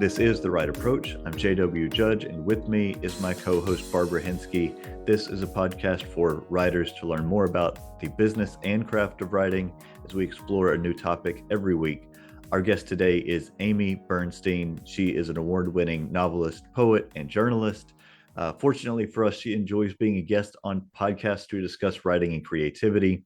This is The Right Approach. I'm JW Judge, and with me is my co-host Barbara Hensky. This is a podcast for writers to learn more about the business and craft of writing as we explore a new topic every week. Our guest today is Amy Bernstein. She is an award-winning novelist, poet, and journalist. Fortunately for us, she enjoys being a guest on podcasts to discuss writing and creativity.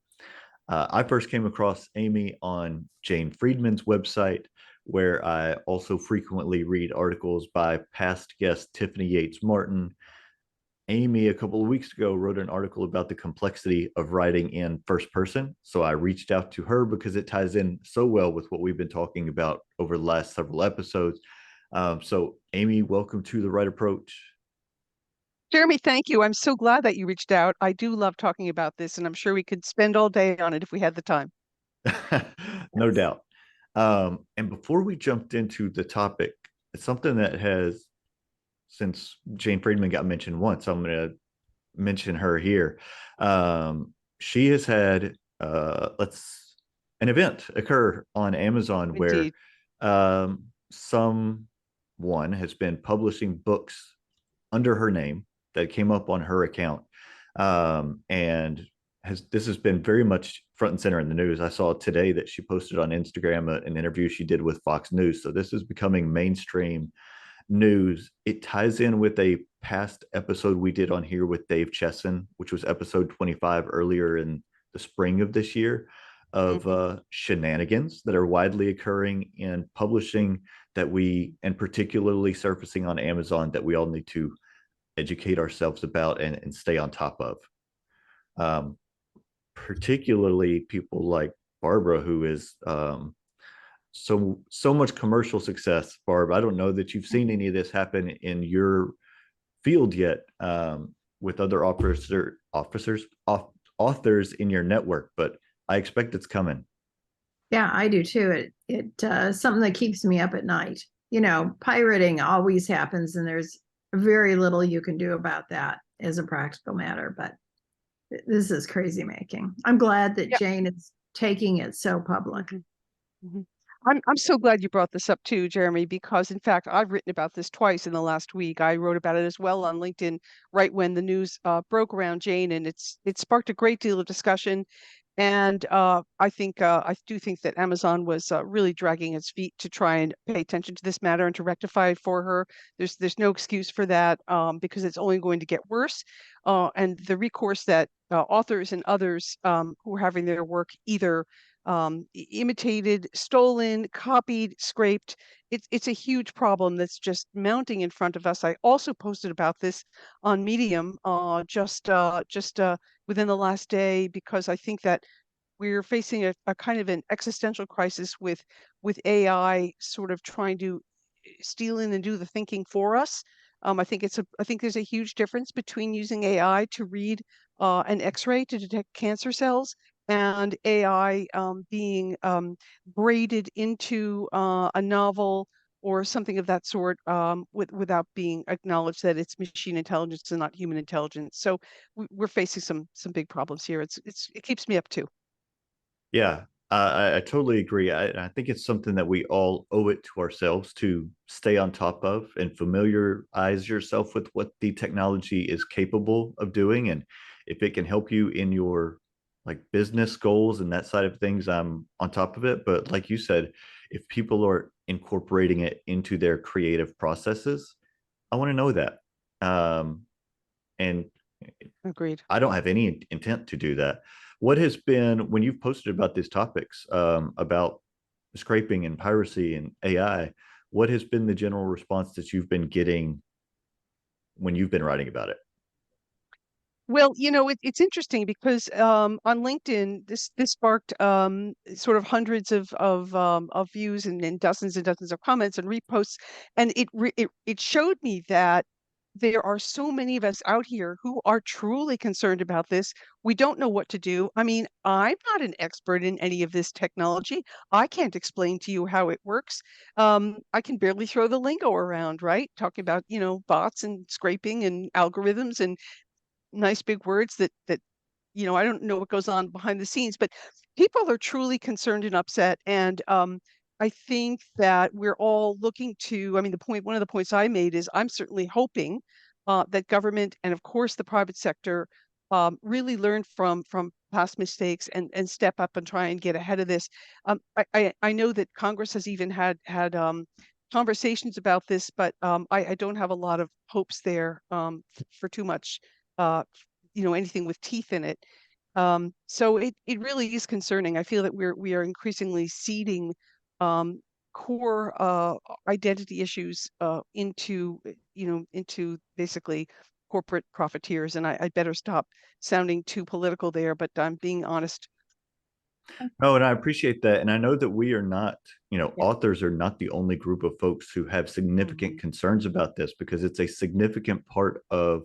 I first came across Amy on Jane Friedman's website, where I also frequently read articles by past guest Tiffany Yates Martin. Amy, a couple of weeks ago, wrote an article about the complexity of writing in first person. So I reached out to her because it ties in so well with what we've been talking about over the last several episodes. So, Amy, welcome to The Right Approach. Jeremy, thank you. I'm so glad that you reached out. I do love talking about this, and I'm sure we could spend all day on it if we had the time. No doubt. And before we jumped into the topic, it's something that has, since Jane Friedman got mentioned once, I'm going to mention her here. She has had an event occur on Amazon where Indeed. someone has been publishing books under her name that came up on her account, and this has been very much front and center in the news. I saw today that she posted on Instagram an interview she did with Fox News. So this is becoming mainstream news. It ties in with a past episode we did on here with Dave Chesson, which was episode 25 earlier in the spring of this year, of shenanigans that are widely occurring in publishing and particularly surfacing on Amazon, that we all need to educate ourselves about and stay on top of. Particularly people like Barbara, who is so much commercial success. Barb, I don't know that you've seen any of this happen in your field yet, with other authors in your network, but I expect it's coming. Yeah, I do too. It something that keeps me up at night. You know, pirating always happens, and there's very little you can do about that as a practical matter. But this is crazy making. I'm glad that Jane is taking it so public. Mm-hmm. I'm so glad you brought this up too, Jeremy, because in fact, I've written about this twice in the last week. I wrote about it as well on LinkedIn right when the news broke around Jane, and it sparked a great deal of discussion. And I do think that Amazon was really dragging its feet to try and pay attention to this matter and to rectify it for her. There's no excuse for that, because it's only going to get worse. And the recourse that authors and others who are having their work either imitated, stolen, copied, scraped. It's a huge problem that's just mounting in front of us. I also posted about this on Medium just within the last day, because I think that we're facing a kind of an existential crisis with AI sort of trying to steal in and do the thinking for us. I think there's a huge difference between using AI to read an X-ray to detect cancer cells and AI being braided into a novel or something of that sort, without being acknowledged that it's machine intelligence and not human intelligence. So we're facing some big problems here. It keeps me up too. Yeah, I totally agree. I think it's something that we all owe it to ourselves to stay on top of and familiarize yourself with what the technology is capable of doing. And if it can help you in your like business goals and that side of things, I'm on top of it. But like you said, if people are incorporating it into their creative processes, I want to know that. And Agreed. I don't have any intent to do that. What has been, when you've posted about these topics, about scraping and piracy and AI, what has been the general response that you've been getting when you've been writing about it? Well, it's interesting because on LinkedIn, this sparked sort of hundreds of views and dozens of comments and reposts, and it showed me that there are so many of us out here who are truly concerned about this. We don't know what to do. I mean, I'm not an expert in any of this technology. I can't explain to you how it works. I can barely throw the lingo around, right? Talking about, bots and scraping and algorithms and nice big words that I don't know what goes on behind the scenes, but people are truly concerned and upset. And I think that we're all looking to, I mean, one of the points I made is I'm certainly hoping that government and of course the private sector really learn from past mistakes and step up and try and get ahead of this. I know that Congress has even had conversations about this, but I don't have a lot of hopes there for too much, uh, anything with teeth in it. So it really is concerning. I feel that we are increasingly seeding um, core identity issues into basically corporate profiteers. And I better stop sounding too political there, but I'm being honest. Oh, and I appreciate that. And I know that we are not, Yeah. authors are not the only group of folks who have significant Mhm. concerns about this, because it's a significant part of,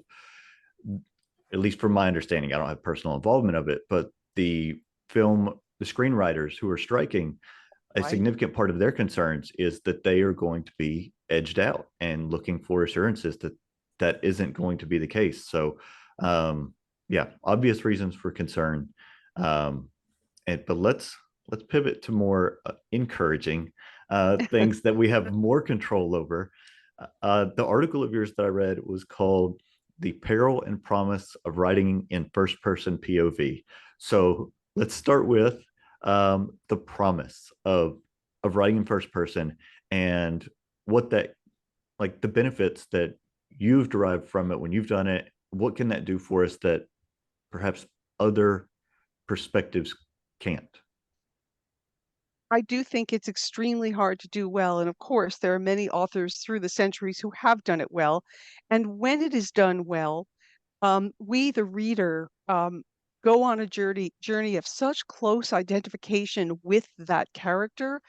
at least from my understanding, I don't have personal involvement of it, but the screenwriters who are striking, a Right. significant part of their concerns is that they are going to be edged out and looking for assurances that that isn't going to be the case. So, yeah, obvious reasons for concern. Um, but let's pivot to more encouraging things that we have more control over. The article of yours that I read was called "The Peril and Promise of Writing in First Person POV." So let's start with the promise of writing in first person, and what that, like, the benefits that you've derived from it when you've done it. What can that do for us that perhaps other perspectives can't? I do think it's extremely hard to do well. And of course, there are many authors through the centuries who have done it well. And when it is done well, we, the reader, go on a journey of such close identification with that character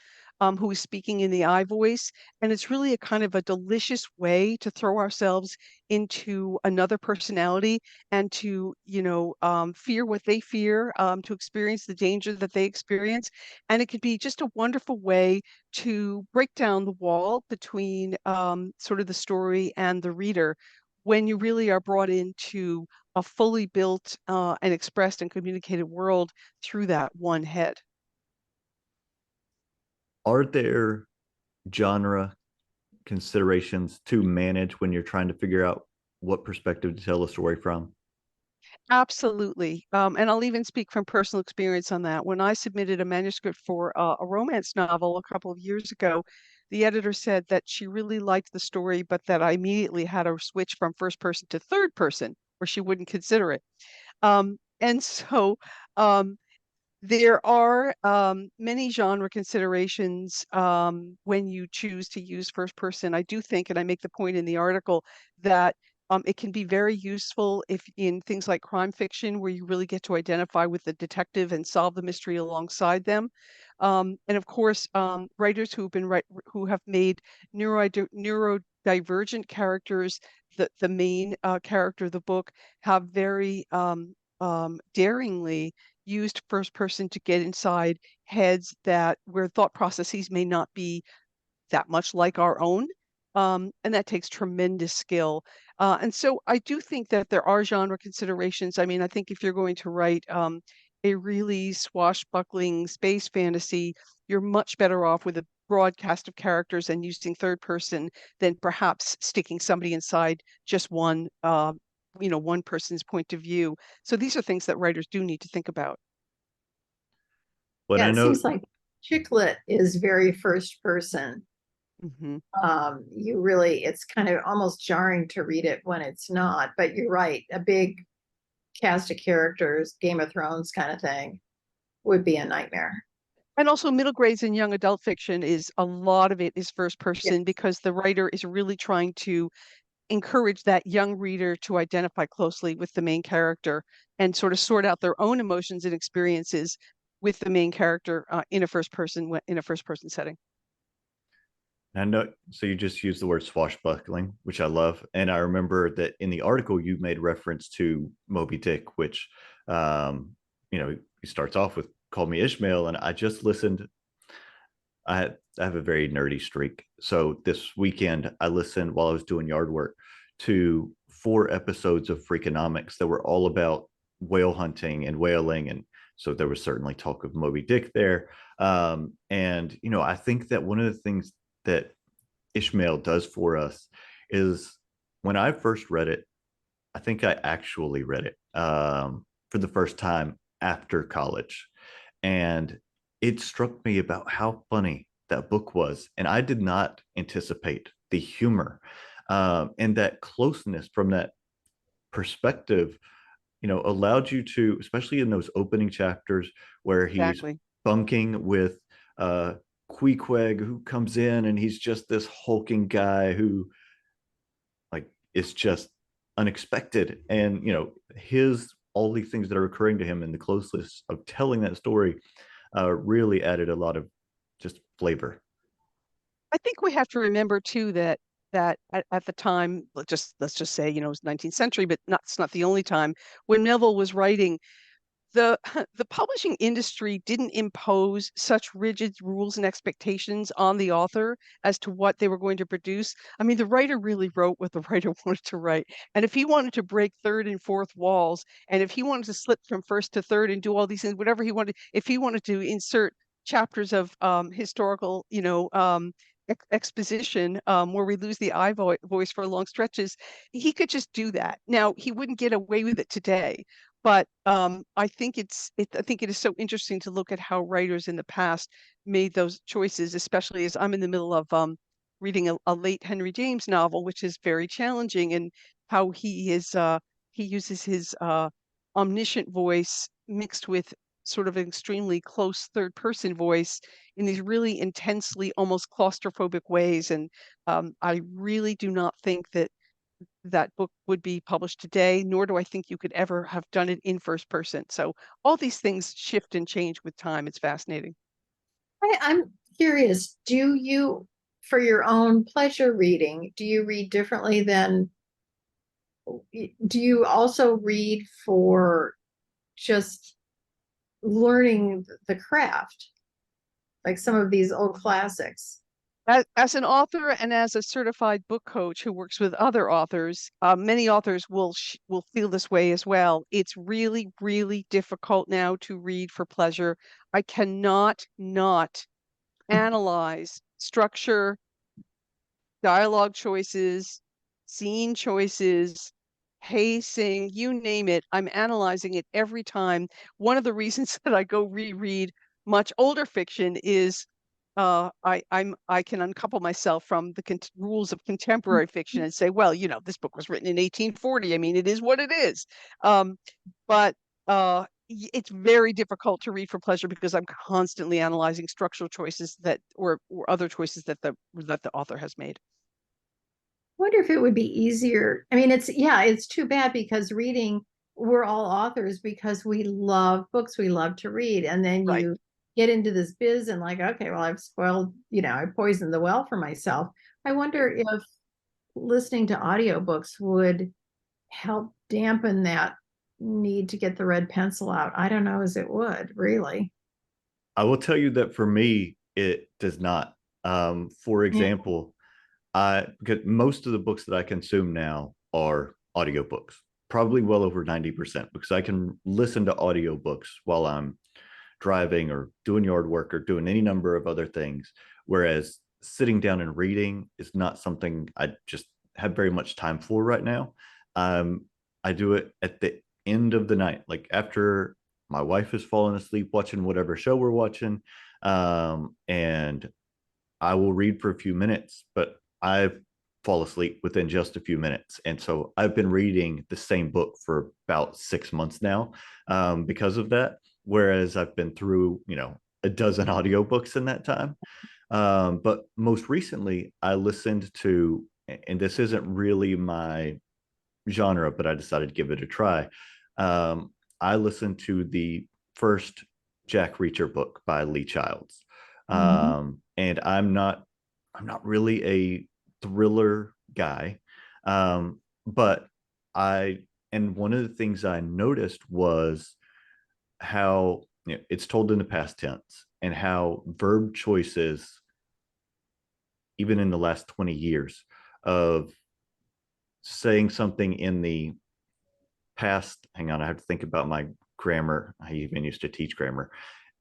who is speaking in the I voice. And it's really a kind of a delicious way to throw ourselves into another personality and to, fear what they fear, to experience the danger that they experience. And it could be just a wonderful way to break down the wall between sort of the story and the reader when you really are brought into a fully built and expressed and communicated world through that one head. Are there genre considerations to manage when you're trying to figure out what perspective to tell a story from? Absolutely. And I'll even speak from personal experience on that. When I submitted a manuscript for a romance novel a couple of years ago, the editor said that she really liked the story, but that I immediately had to switch from first person to third person, or she wouldn't consider it. And so um, there are many genre considerations when you choose to use first person. I do think, and I make the point in the article, that it can be very useful if in things like crime fiction, where you really get to identify with the detective and solve the mystery alongside them. And of course, writers who have made neurodivergent characters the main character of the book have very daringly used first person to get inside heads that where thought processes may not be that much like our own. And that takes tremendous skill. And so I do think that there are genre considerations. I mean, I think if you're going to write a really swashbuckling space fantasy, you're much better off with a broad cast of characters and using third person than perhaps sticking somebody inside just one person's point of view. So these are things that writers do need to think about. But Yeah, I it know, seems like chick lit is very first person. Hmm. You really, it's kind of almost jarring to read it when it's not, but you're right. A big cast of characters, Game of Thrones kind of thing would be a nightmare. And also middle grades and young adult fiction is a lot of it is first Yeah. person because the writer is really trying to encourage that young reader to identify closely with the main character and sort of sort out their own emotions and experiences with the main character in a first person setting. I know, so you just used the word swashbuckling, which I love. And I remember that in the article you made reference to Moby Dick, which, he starts off with "Call Me Ishmael," and I just listened. I have a very nerdy streak, so this weekend I listened while I was doing yard work to 4 episodes of Freakonomics that were all about whale hunting and whaling and So there was certainly talk of Moby Dick there. And, I think that one of the things that Ishmael does for us is when I first read it, I think I actually read it for the first time after college. And it struck me about how funny that book was. And I did not anticipate the humor and that closeness from that perspective, allowed you to, especially in those opening chapters where he's Exactly. bunking with Queequeg, who comes in and he's just this hulking guy who like is just unexpected. And, his all these things that are occurring to him and the closeness of telling that story really added a lot of just flavor. I think we have to remember too that at the time, let's just say, it was 19th century, but it's not the only time when Melville was writing. The the publishing industry didn't impose such rigid rules and expectations on the author as to what they were going to produce. I mean, the writer really wrote what the writer wanted to write. And if he wanted to break third and fourth walls, and if he wanted to slip from first to third and do all these things, whatever he wanted, if he wanted to insert chapters of historical, exposition where we lose the voice for long stretches, he could just do that. Now, he wouldn't get away with it today, but I think I think it is so interesting to look at how writers in the past made those choices, especially as I'm in the middle of reading a late Henry James novel, which is very challenging, and how he uses his omniscient voice mixed with sort of an extremely close third person voice in these really intensely almost claustrophobic ways. And I really do not think that that book would be published today, nor do I think you could ever have done it in first person. So all these things shift and change with time. It's fascinating. I'm curious, do you, for your own pleasure reading, do you read differently than, do you also read for just learning the craft, like some of these old classics? As an author and as a certified book coach who works with other authors, many authors will feel this way as well. It's really, really difficult now to read for pleasure. I cannot not analyze structure, dialogue choices, scene choices, pacing, you name it. I'm analyzing it every time. One of the reasons that I go reread much older fiction is I can uncouple myself from the rules of contemporary fiction and say, well, this book was written in 1840. I mean, it is what it is. But it's very difficult to read for pleasure because I'm constantly analyzing structural choices that or other choices that the author has made. Wonder if it would be easier. I mean, it's too bad because reading, we're all authors because we love books, we love to read. And then Right. you get into this biz and like, okay, well, I've spoiled, I poisoned the well for myself. I wonder if listening to audiobooks would help dampen that need to get the red pencil out. I don't know as it would, really. I will tell you that for me, it does not. For Yeah. example, because most of the books that I consume now are audiobooks, probably well over 90%, because I can listen to audiobooks while I'm driving or doing yard work or doing any number of other things. Whereas sitting down and reading is not something I just have very much time for right now. I do it at the end of the night, like after my wife has fallen asleep watching whatever show we're watching. And I will read for a few minutes, but I fall asleep within just a few minutes. And so I've been reading the same book for about 6 months now because of that. Whereas I've been through, a dozen audiobooks in that time. But most recently, I listened to, and this isn't really my genre, but I decided to give it a try. I listened to the first Jack Reacher book by Lee Childs. Mhm. And I'm not really a thriller guy. But and one of the things I noticed was how it's told in the past tense and how verb choices, even in the last 20 years, of saying something in the past. Hang on, I have to think about my grammar. I even used to teach grammar,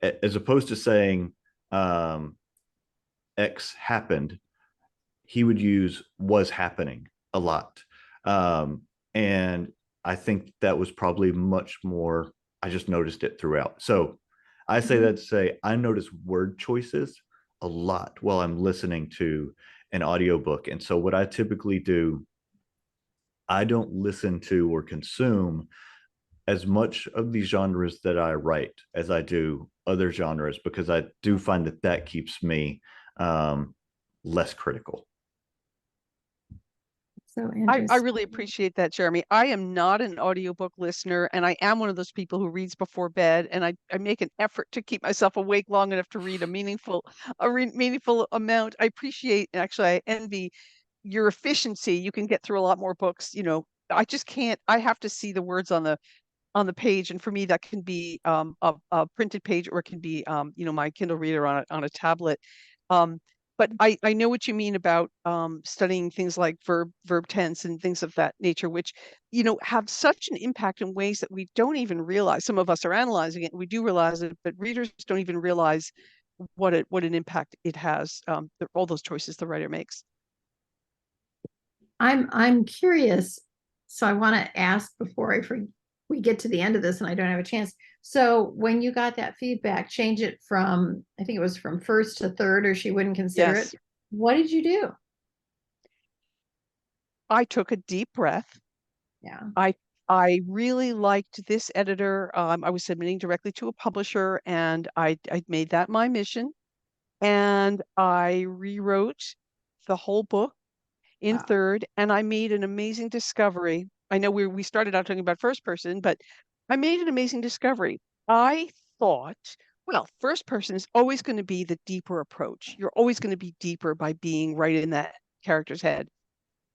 as opposed to saying X happened. He would use was happening a lot. And I think that was probably much more, I just noticed it throughout. So I say that to say I notice word choices a lot while I'm listening to an audiobook. And so what I typically do, I don't listen to or consume as much of these genres that I write as I do other genres, because I do find that that keeps me less critical. So I interesting. really appreciate that, Jeremy. I am not an audiobook listener, and I am one of those people who reads before bed, and I make an effort to keep myself awake long enough to read meaningful amount. I appreciate, actually, I envy your efficiency. You can get through a lot more books. I just can't. I have to see the words on the page, and for me, that can be a printed page, or it can be my Kindle reader on a tablet. Um, but I know what you mean about studying things like verb tense and things of that nature, which have such an impact in ways that we don't even realize. Some of us are analyzing it, and we do realize it, but readers don't even realize what an impact it has. All those choices the writer makes. I'm curious, so I want to ask before we get to the end of this and I don't have a chance. So when you got that feedback, change it from, I think it was from first to third, or she wouldn't consider Yes. it. What did you do? I took a deep breath. Yeah. I really liked this editor. I was submitting directly to a publisher, and I made that my mission. And I rewrote the whole book in Wow. third, and I made an amazing discovery. I know we started out talking about first person, but I made an amazing discovery. I thought, well, first person is always going to be the deeper approach. You're always going to be deeper by being right in that character's head.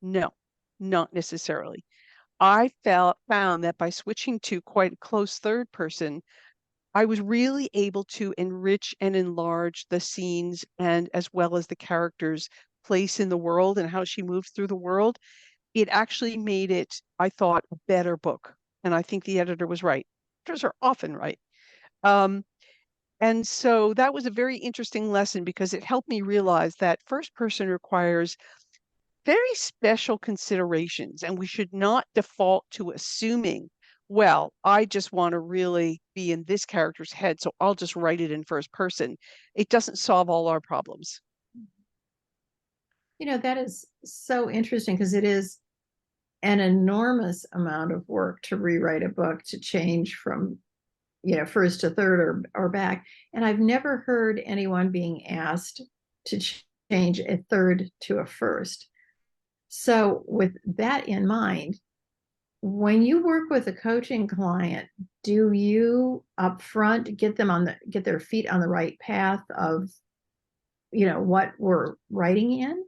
No, not necessarily. I found that by switching to quite a close third person, I was really able to enrich and enlarge the scenes, and as well as the character's place in the world and how she moves through the world. It actually made it, I thought, a better book. And I think the editor was right. Editors are often right. Um, and so that was a very interesting lesson, because it helped me realize that first person requires very special considerations, and we should not default to assuming, well, I just want to really be in this character's head, so I'll just write it in first person. It doesn't solve all our problems. That is so interesting because it is an enormous amount of work to rewrite a book, to change from, first to third or back. And I've never heard anyone being asked to change a third to a first. So with that in mind, when you work with a coaching client, do you upfront get their feet on the right path of, what we're writing in?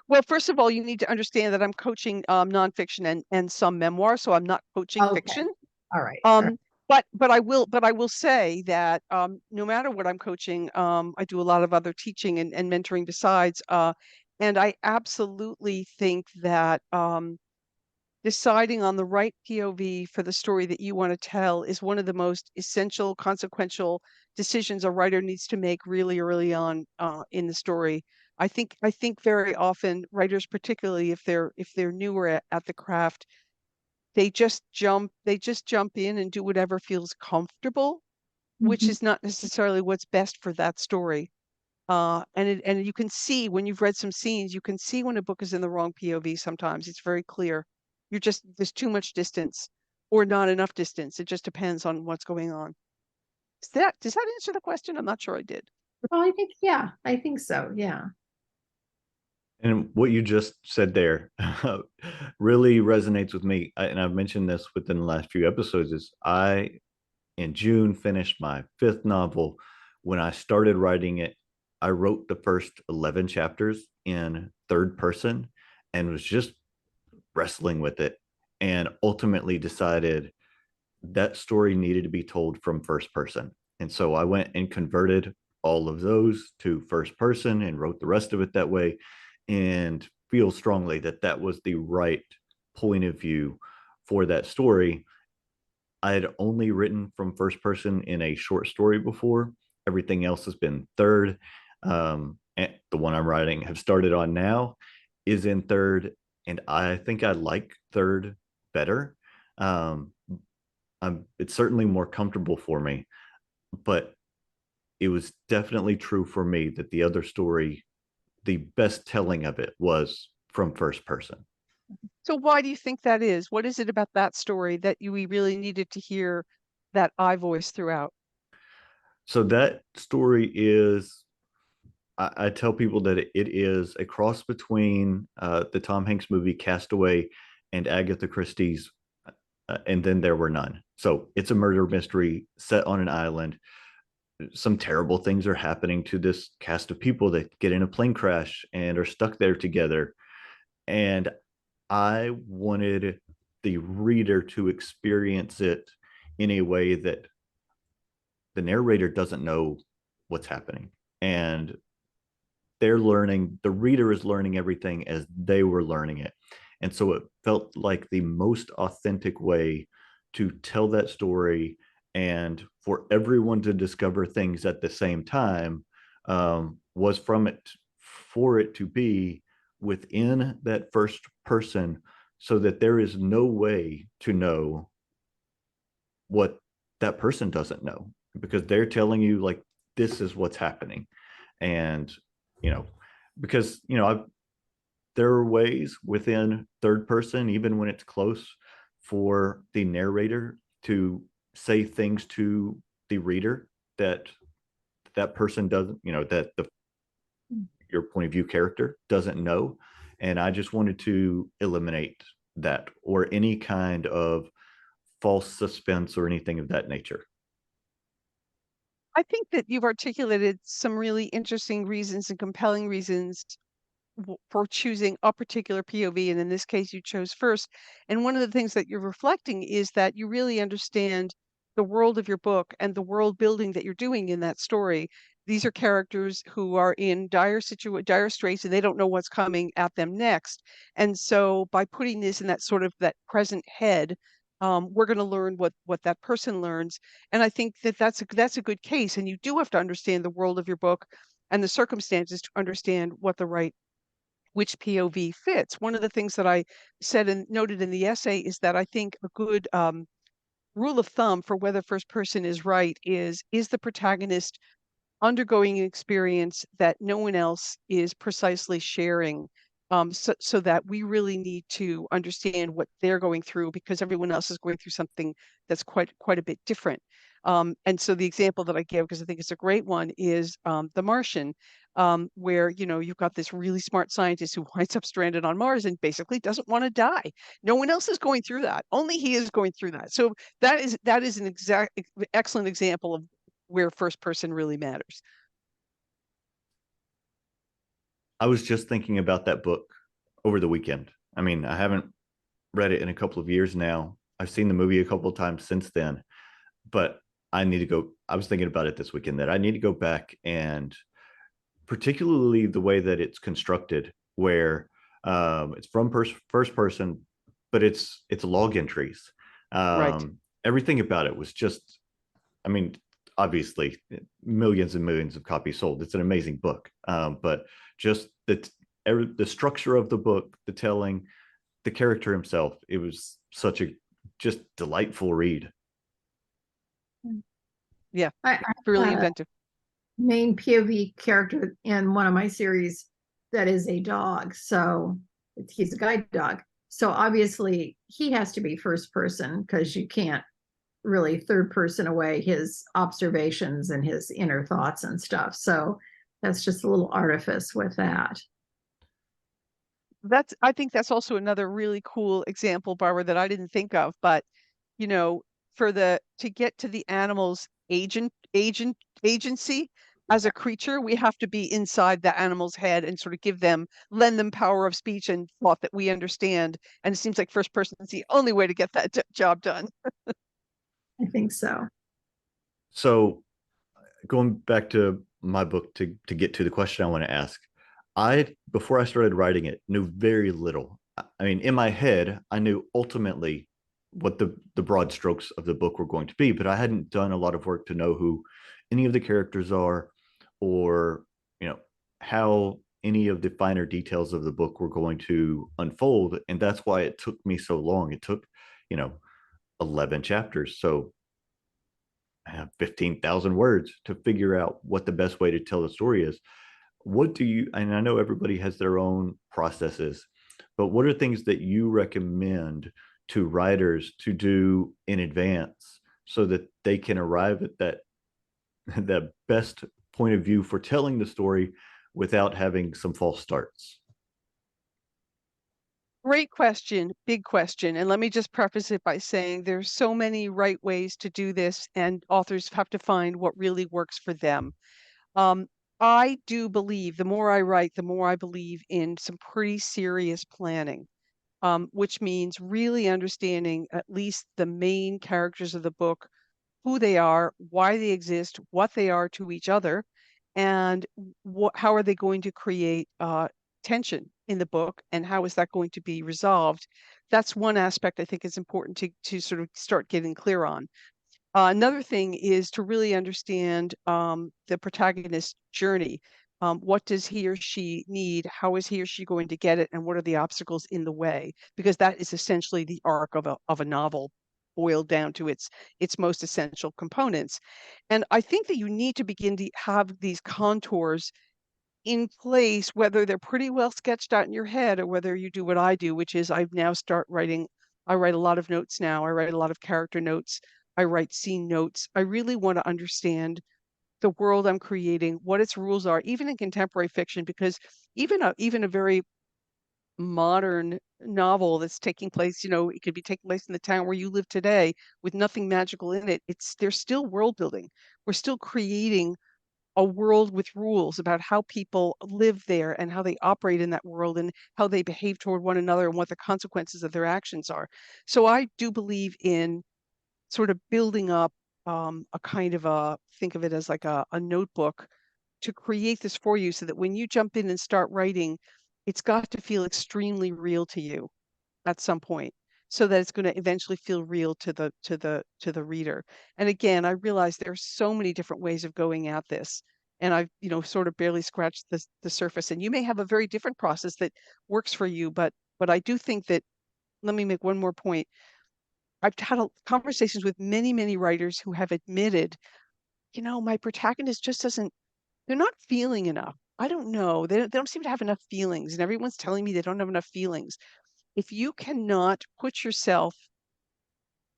Well, first of all, you need to understand that I'm coaching nonfiction and some memoir, so I'm not coaching Okay. fiction. All right. All right. But I will say that no matter what I'm coaching, I do a lot of other teaching and mentoring besides. And I absolutely think that deciding on the right POV for the story that you want to tell is one of the most essential, consequential decisions a writer needs to make really early on in the story. I think very often writers, particularly if they're newer at the craft, they just jump in and do whatever feels comfortable, which Mhm. is not necessarily what's best for that story. And you can see when you've read some scenes, you can see when a book is in the wrong POV sometimes. It's very clear. There's too much distance or not enough distance. It just depends on what's going on. Does that answer the question? I'm not sure I did. Well, I think so. Yeah. And what you just said there really resonates with me. And I've mentioned this within the last few episodes, is I, in June, finished my fifth novel. When I started writing it, I wrote the first 11 chapters in third person and was just wrestling with it, and ultimately decided that story needed to be told from first person. And so I went and converted all of those to first person and wrote the rest of it that way, and feel strongly that that was the right point of view for that story. I had only written from first person in a short story before. Everything else has been third. And the one I'm writing, have started on now, is in third, and I think I like third better. Um, it's certainly more comfortable for me, but it was definitely true for me that the other story, the best telling of it was from first person. So why do you think that is? What is it about that story that we really needed to hear that I voice throughout? So that story is, I tell people that it is a cross between the Tom Hanks movie Castaway and Agatha Christie's And Then There Were None. So it's a murder mystery set on an island. Some terrible things are happening to this cast of people that get in a plane crash and are stuck there together. And I wanted the reader to experience it in a way that the narrator doesn't know what's happening. And the reader is learning everything as they were learning it. And so it felt like the most authentic way to tell that story, and for everyone to discover things at the same time, was for it to be within that first person, so that there is no way to know what that person doesn't know, because they're telling you like, this is what's happening. And you know because there are ways within third person, even when it's close, for the narrator to say things to the reader that that person doesn't, that the your point of view character doesn't know. And I just wanted to eliminate that, or any kind of false suspense or anything of that nature. I think that you've articulated some really interesting reasons and compelling reasons for choosing a particular POV. And in this case, you chose first. And one of the things that you're reflecting is that you really understand the world of your book and the world building that you're doing in that story. These are characters who are in dire straits, and they don't know what's coming at them next. And so by putting this in that sort of that present head, we're going to learn what that person learns. And I think that that's a good case. And you do have to understand the world of your book and the circumstances to understand what the right which POV fits. One of the things that I said and noted in the essay is that I think a good rule of thumb for whether first person is right is the protagonist undergoing an experience that no one else is precisely sharing, so that we really need to understand what they're going through, because everyone else is going through something that's quite a bit different. And so the example that I give, because I think it's a great one, is The Martian, where you've got this really smart scientist who winds up stranded on Mars and basically doesn't want to die. No one else is going through that. Only he is going through that. So that is an excellent example of where first person really matters. I was just thinking about that book over the weekend. I mean, I haven't read it in a couple of years now. I've seen the movie a couple of times since then, but I need to go. I was thinking about it this weekend, that I need to go back, and particularly the way that it's constructed, where it's from first person, but it's log entries. Right. Everything about it was just, I mean, obviously millions and millions of copies sold. It's an amazing book, but just the structure of the book, the telling, the character himself, it was such a just delightful read. Yeah, I really uh, inventive. main POV character in one of my series that is a dog. So he's a guide dog. So obviously he has to be first person, because you can't really third person away his observations and his inner thoughts and stuff. So that's just a little artifice with that. I think that's also another really cool example, Barbara, that I didn't think of. But you know, to get to the animal's agency as a creature, we have to be inside the animal's head and sort of lend them power of speech and thought that we understand. And it seems like first person is the only way to get that job done. I think so. So going back to my book, to get to the question I want to ask, I, before I started writing it, knew very little. I mean, in my head, I knew ultimately what the broad strokes of the book were going to be, but I hadn't done a lot of work to know who any of the characters are, or how any of the finer details of the book were going to unfold. And that's why it took me so long. It took, 11 chapters. So I have 15,000 words to figure out what the best way to tell the story is. What do you, and I know everybody has their own processes, but what are things that you recommend to writers to do in advance so that they can arrive at that best point of view for telling the story without having some false starts? Great question, big question. And let me just preface it by saying there's so many right ways to do this, and authors have to find what really works for them. Um, I do believe the more I write, the more I believe in some pretty serious planning, which means really understanding at least the main characters of the book, who they are, why they exist, what they are to each other, and how are they going to create tension in the book, and how is that going to be resolved. That's one aspect I think is important to sort of start getting clear on. Another thing is to really understand the protagonist's journey. What does he or she need? How is he or she going to get it? And what are the obstacles in the way? Because that is essentially the arc of a novel, boiled down to its most essential components. And I think that you need to begin to have these contours in place, whether they're pretty well sketched out in your head or whether you do what I do, which is I now start writing. I write a lot of notes now. I write a lot of character notes. I write scene notes. I really want to understand the world I'm creating, what its rules are, even in contemporary fiction, because even a very modern novel that's taking place, it could be taking place in the town where you live today with nothing magical in it. There's still world building. We're still creating a world with rules about how people live there and how they operate in that world and how they behave toward one another and what the consequences of their actions are. So I do believe in sort of building up a kind of think of it as like a notebook to create this for you so that when you jump in and start writing, it's got to feel extremely real to you at some point, so that it's going to eventually feel real to the reader. And again, I realize there are so many different ways of going at this, and I've sort of barely scratched the surface. And you may have a very different process that works for you, but I do think that, let me make one more point. I've had conversations with many writers who have admitted, my protagonist just doesn't, they're not feeling enough. I don't know. They don't seem to have enough feelings, and everyone's telling me they don't have enough feelings. If you cannot put yourself,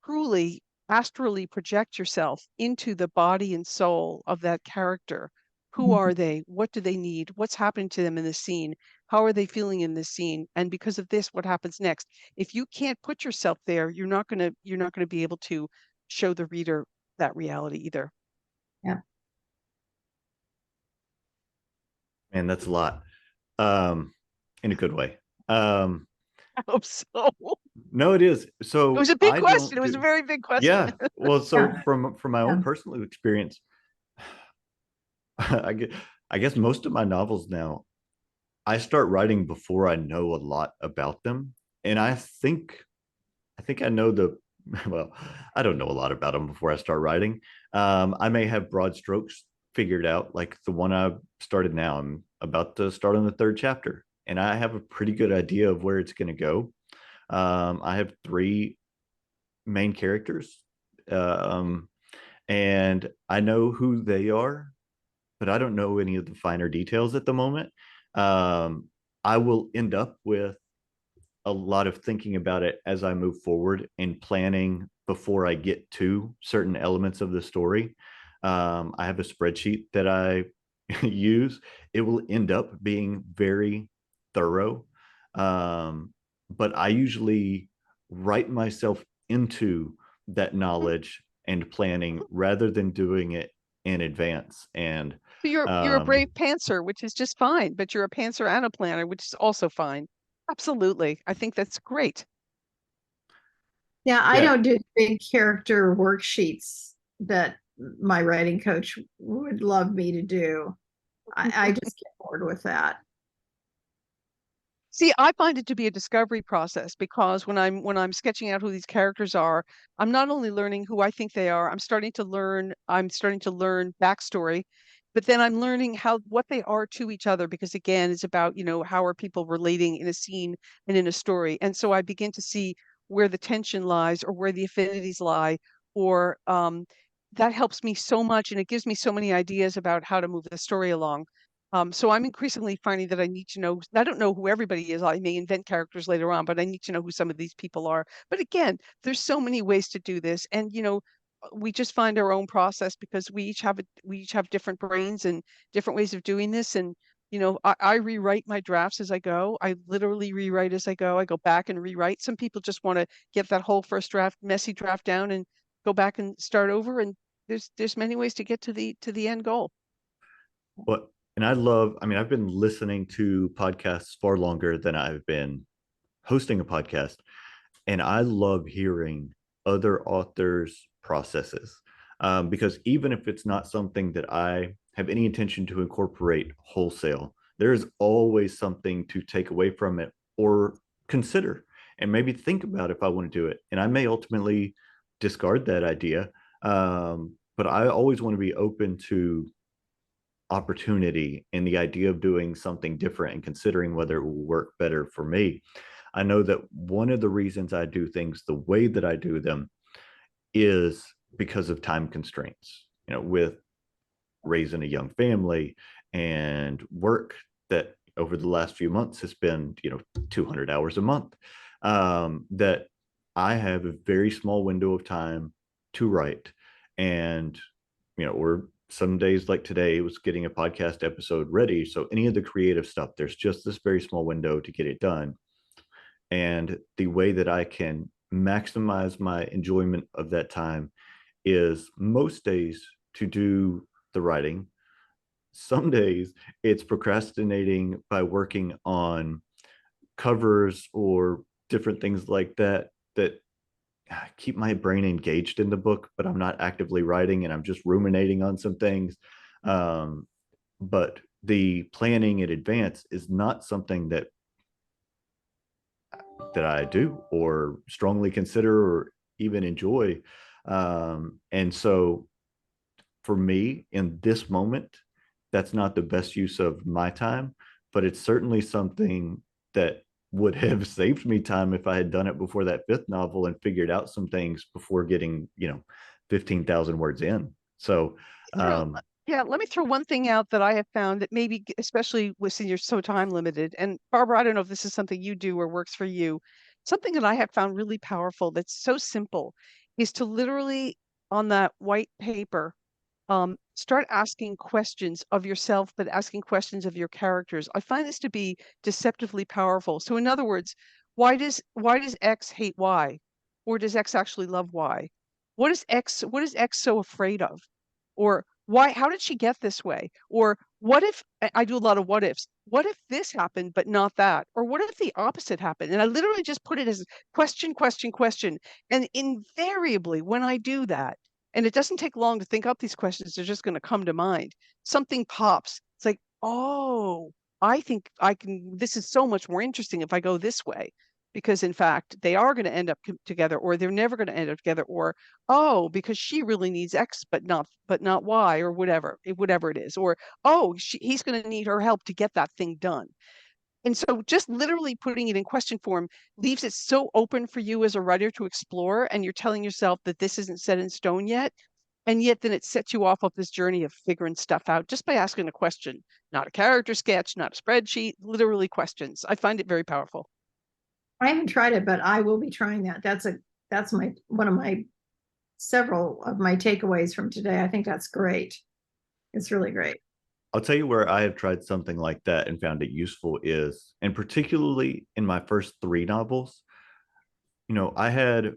truly astrally project yourself into the body and soul of that character, who are they? What do they need? What's happening to them in the scene? How are they feeling in this scene? And because of this, what happens next? If you can't put yourself there, you're not gonna be able to show the reader that reality either. Yeah. Man, that's a lot. In a good way. I hope so. No, it is. It So was a big I question. don't It was a do, very big question. yeah. Well, so Yeah. from my Yeah. own personal experience, I guess, I guess most of my novels now, I start writing before I know a lot about them. And I think I know well, I don't know a lot about them before I start writing. I may have broad strokes figured out, like the one I started now. I'm about to start on the third chapter, and I have a pretty good idea of where it's going to go. I have three main characters, um, and I know who they are, but I don't know any of the finer details at the moment. Um, I will end up with a lot of thinking about it as I move forward and planning before I get to certain elements of the story. I have a spreadsheet that I use. It will end up being very thorough, but I usually write myself into that knowledge and planning rather than doing it in advance. And So you're a brave pantser, which is just fine, but you're a pantser and a planner, which is also fine. Absolutely. I think that's great. Yeah, I yeah, don't do big character worksheets that my writing coach would love me to do. I just get bored with that. See, I find it to be a discovery process because when I'm sketching out who these characters are, I'm not only learning who I think they are, I'm starting to learn backstory, but then I'm learning what they are to each other because again, it's about, how are people relating in a scene and in a story. And so I begin to see where the tension lies or where the affinities lie, or that helps me so much and it gives me so many ideas about how to move the story along. So I'm increasingly finding that I need to know. I don't know who everybody is. I may invent characters later on, but I need to know who some of these people are. But again, there's so many ways to do this, and we just find our own process because we each have different brains and different ways of doing this. And I rewrite my drafts as I go. I literally rewrite as I go. I go back and rewrite. Some people just want to get that whole first draft, messy draft down and go back and start over. And there's many ways to get to the end goal. What and I mean, I've been listening to podcasts far longer than I've been hosting a podcast, and I love hearing other authors' processes, because even if it's not something that I have any intention to incorporate wholesale, there's always something to take away from it or consider and maybe think about if I want to do it. And I may ultimately discard that idea, but I always want to be open to opportunity and the idea of doing something different and considering whether it will work better for me. I know that one of the reasons I do things the way that I do them is because of time constraints, with raising a young family and work that over the last few months has been, 200 hours a month, that I have a very small window of time to write. And, or some days like today was getting a podcast episode ready. So any of the creative stuff, there's just this very small window to get it done. And the way that I can maximize my enjoyment of that time is most days to do the writing. Some days it's procrastinating by working on covers or different things like that that keep my brain engaged in the book, but I'm not actively writing and I'm just ruminating on some things. But the planning in advance is not something that I do or strongly consider or even enjoy. And so for me in this moment, that's not the best use of my time, but it's certainly something that would have saved me time if I had done it before that fifth novel and figured out some things before getting, 15,000 words in. So, Throw- yeah, let me throw one thing out that I have found that maybe, especially with you're so time limited. And Barbara, I don't know if this is something you do or works for you. Something that I have found really powerful that's so simple is to literally on that white paper, start asking questions of yourself, but asking questions of your characters. I find this to be deceptively powerful. So in other words, why does X hate Y? Or does X actually love Y? What is X so afraid of? Or why, how did she get this way? Or what if I do a lot of what ifs? What if this happened, but not that? Or what if the opposite happened? And I literally just put it as question, question, question. And invariably, when I do that, and it doesn't take long to think up these questions, they're just going to come to mind. Something pops. It's like, oh, I think this is so much more interesting if I go this way. Because in fact, they are going to end up together, or they're never going to end up together, or oh, because she really needs X but not Y, or whatever it is, or oh, he's going to need her help to get that thing done. And so just literally putting it in question form leaves it so open for you as a writer to explore, and you're telling yourself that this isn't set in stone yet. And yet then it sets you off of this journey of figuring stuff out just by asking a question, not a character sketch, not a spreadsheet, literally questions. I find it very powerful. I haven't tried it, but I will be trying that. That's my one of my several of my takeaways from today. I think that's great. It's really great. I'll tell you where I have tried something like that and found it useful is, and particularly in my first three novels, I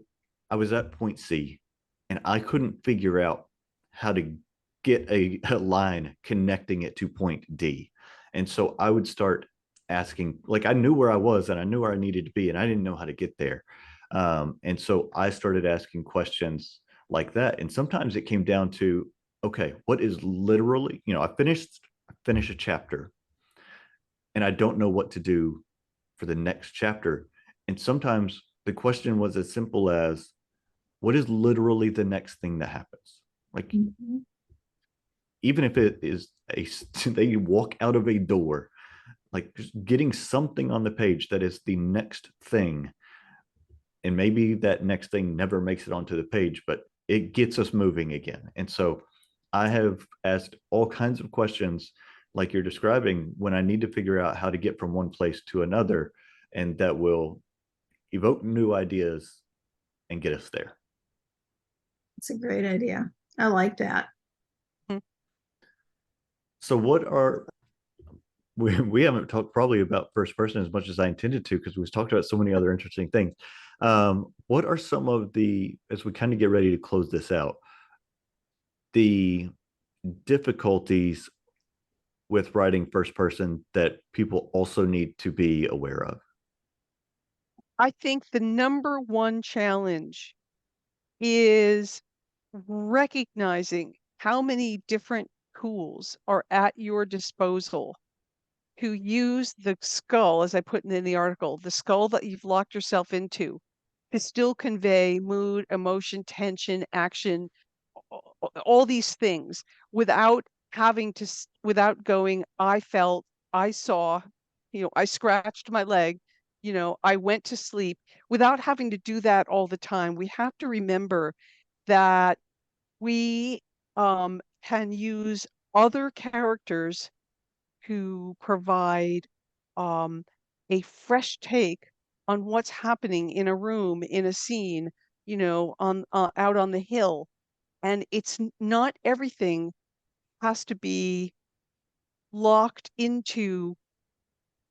was at point C and I couldn't figure out how to get a line connecting it to point D. And so I would start asking, like, I knew where I was and I knew where I needed to be, and I didn't know how to get there. And so I started asking questions like that. And sometimes it came down to, okay, what is literally, I finished a chapter and I don't know what to do for the next chapter. And sometimes the question was as simple as, what is literally the next thing that happens? Like, even if it is they walk out of a door, like just getting something on the page that is the next thing. And maybe that next thing never makes it onto the page, but it gets us moving again. And so I have asked all kinds of questions like you're describing when I need to figure out how to get from one place to another, and that will evoke new ideas and get us there. It's a great idea. I like that. So what are we haven't talked probably about first person as much as I intended to, because we've talked about so many other interesting things. What are some of the, as we kind of get ready to close this out, the difficulties with writing first person that people also need to be aware of? I think the number one challenge is recognizing how many different tools are at your disposal to use the skull, as I put in the article, the skull that you've locked yourself into, to still convey mood, emotion, tension, action, all these things without having to, without going, I felt, I saw, I scratched my leg, I went to sleep, without having to do that all the time. We have to remember that we can use other characters to provide um, a fresh take on what's happening in a room, in a scene, on out on the hill. And it's not everything has to be locked into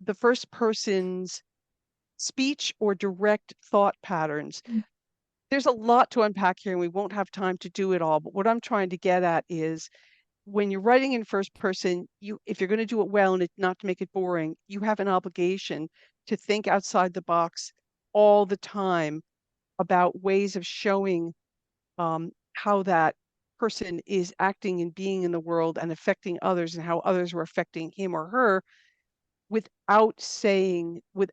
the first person's speech or direct thought patterns. There's a lot to unpack here, and we won't have time to do it all. But what I'm trying to get at is, when you're writing in first person, if you're going to do it well and not to make it boring, you have an obligation to think outside the box all the time about ways of showing how that person is acting and being in the world and affecting others, and how others are affecting him or her, without saying, with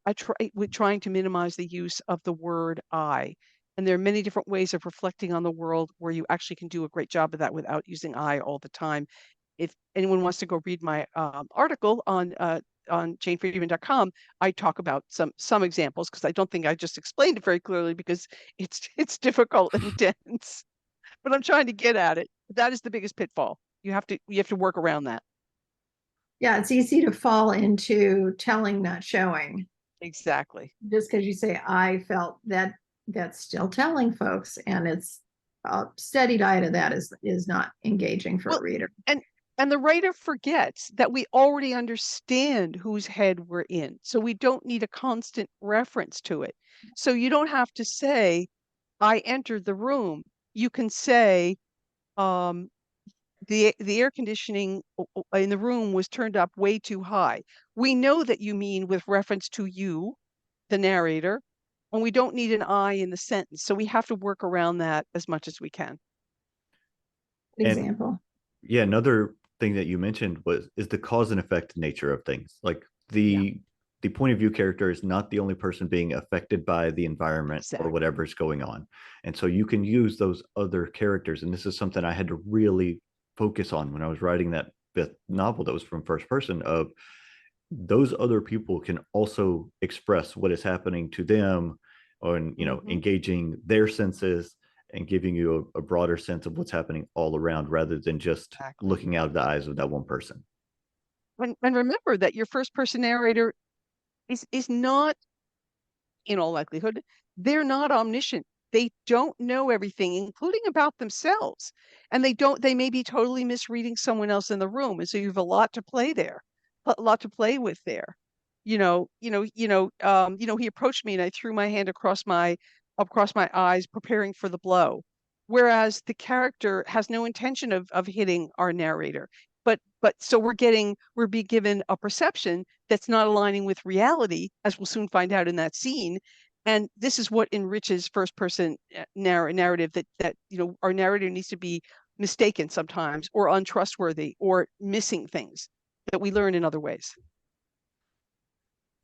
trying to minimize the use of the word I. And there are many different ways of reflecting on the world where you actually can do a great job of that without using I all the time. If anyone wants to go read my article on janefriedman.com, I talk about some examples, because I don't think I just explained it very clearly, because it's difficult and dense. But I'm trying to get at it. That is the biggest pitfall. You have to work around that. Yeah, it's easy to fall into telling, not showing. Exactly. Just because you say I felt that, that's still telling, folks, and it's a steady diet of that is not engaging for a reader. And the writer forgets that we already understand whose head we're in, so we don't need a constant reference to it. So you don't have to say, I entered the room. You can say, the air conditioning in the room was turned up way too high. We know that you mean with reference to you, the narrator, and we don't need an I in the sentence. So we have to work around that as much as we can. Example. Yeah, another thing that you mentioned is the cause and effect nature of things. Like the point of view character is not the only person being affected by the environment or whatever's going on. And so you can use those other characters. And this is something I had to really focus on when I was writing that fifth novel that was from first person, of those other people can also express what is happening to them, and engaging their senses and giving you a broader sense of what's happening all around, rather than just looking out of the eyes of that one person. And remember that your first person narrator is not, in all likelihood, they're not omniscient. They don't know everything, including about themselves. And they may be totally misreading someone else in the room. And so you have a lot to play there, a lot to play with there. He approached me and I threw my hand across my eyes, preparing for the blow. Whereas the character has no intention of hitting our narrator. But so we're being given a perception that's not aligning with reality, as we'll soon find out in that scene. And this is what enriches first person narrative, that our narrator needs to be mistaken sometimes, or untrustworthy, or missing things that we learn in other ways.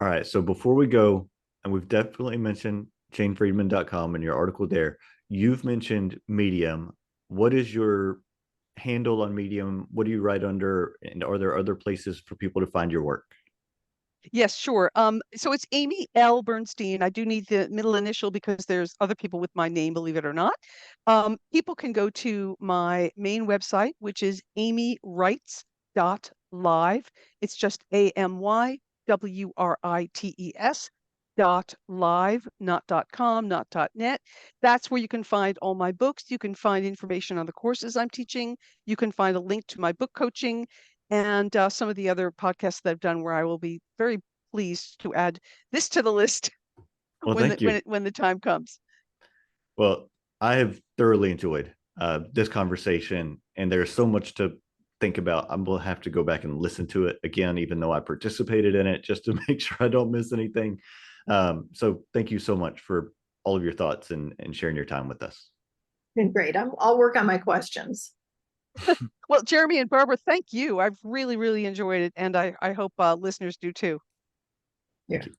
All right. So before we go, and we've definitely mentioned janefriedman.com and your article there, you've mentioned Medium. What is your handle on Medium? What do you write under? And are there other places for people to find your work? Yes, sure. So it's Amy L. Bernstein. I do need the middle initial because there's other people with my name, believe it or not. People can go to my main website, which is amywrites.live. It's just AMYWRITES .live, not .com, not .net. That's where you can find all my books. You can find information on the courses I'm teaching. You can find a link to my book coaching and some of the other podcasts that I've done where I will be very pleased to add this to the list Well, thank you. when the time comes. Well, I have thoroughly enjoyed this conversation, and there's so much to think about. I'm going to have to go back and listen to it again, even though I participated in it, just to make sure I don't miss anything. So thank you so much for all of your thoughts and sharing your time with us. Been great. I'll work on my questions. Well, Jeremy and Barbara, thank you. I've really, really enjoyed it, and I hope listeners do too. Yeah. Thank you.